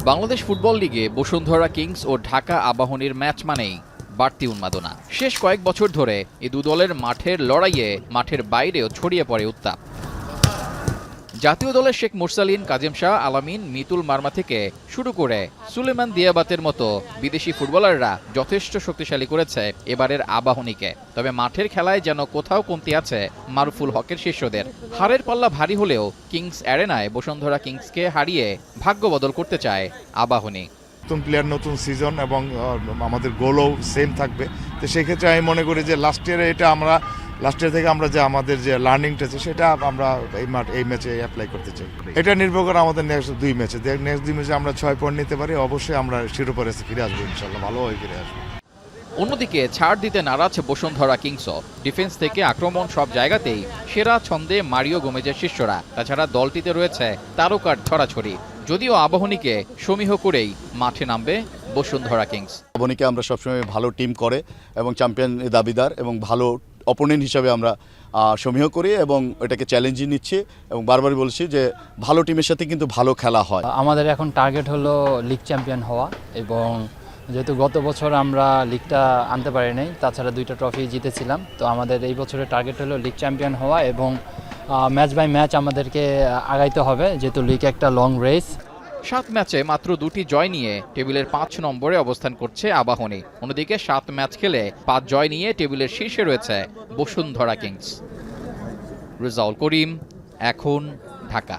Bangladesh football লিগে Bashundhara Kings ও Dhaka আবাহনীর match মানেই বাড়তি উন্মাদনা। শেষ কয়েক বছর ধরে এই দু দলের মাঠের লড়াইয়ে মাঠের বাইরেও ছড়িয়ে পড়ে উত্তাপ। জাতীয় দলের শেখ মুরসালিন, কাজেম শাহ, আলামিন, মিতুল মার্মা থেকে শুরু করে সুলেমান দিয়াবাতের মতো বিদেশি ফুটবলাররা যথেষ্ট শক্তিশালী করেছে এবারের আবাহনীকে। তবে মাঠের খেলায় যেন কোথাও কমতি আছে মারুফুল হকের শিষ্যদের। হারের পাল্লা ভারী হলেও কিংস অ্যারেনায় বসুন্ধরা কিংসকে হারিয়ে ভাগ্য বদল করতে চায় আবাহনী। নতুন প্লেয়ার, নতুন সিজন এবং আমাদের গোলও সেম থাকবে। তো সেই ক্ষেত্রে আমি মনে করি যে লাস্ট ইয়ার থেকে আমরা যে আমাদের যে লার্নিংটা আছে সেটা আমরা এই ম্যাচে অ্যাপ্লাই করতে চাই। এটা নির্ভর করে আমাদের নেক্সট দুই ম্যাচে আমরা 6 পয়েন্ট নিতে পারি, অবশ্যই আমরা শিরোপা রেসে ফিরে আসবো, ইনশাল্লাহ ভালোভাবে ফিরে আসবো। অন্যদিকে ছাড় দিতে নারাজ বসুন্ধরা কিংসও। ডিফেন্স থেকে আক্রমণ সব জায়গাতেই সেরা ছন্দে মারিও গোমেজের শিষ্যরা। তাছাড়া দলটিতে রয়েছে তারকার ছড়াছড়ি। যদিও আবাহনীকে সমীহ করেই মাঠে নামবে বসুন্ধরা কিংস। আবাহনীকে আমরা সবসময় ভালো টিম করে এবং চ্যাম্পিয়ন দাবিদার এবং ভালো অপোনেন্ট হিসাবে আমরা সমীহ করি এবং এটাকে চ্যালেঞ্জই নিচ্ছি এবং বারবারই বলছি যে ভালো টিমের সাথে কিন্তু ভালো খেলা হয়। আমাদের এখন টার্গেট হলো লিগ চ্যাম্পিয়ন হওয়া, এবং যেহেতু গত বছর আমরা লিগটা আনতে পারি নাই, তাছাড়া 2টা ট্রফি জিতেছিলাম, তো আমাদের এই বছরের টার্গেট হলো লিগ চ্যাম্পিয়ন হওয়া এবং ম্যাচ বাই ম্যাচ আমাদেরকে আগাইতে হবে, যেহেতু লিগ একটা লং রেস। 7 ম্যাচে মাত্র 2টি জয় নিয়ে টেবিলের 5 নম্বরে অবস্থান করছে আবাহনী। অন্যদিকে 7 ম্যাচ খেলে 5 জয় নিয়ে টেবিলের শীর্ষে রয়েছে বসুন্ধরা কিংস। রেজাউল করিম, এখন, ঢাকা।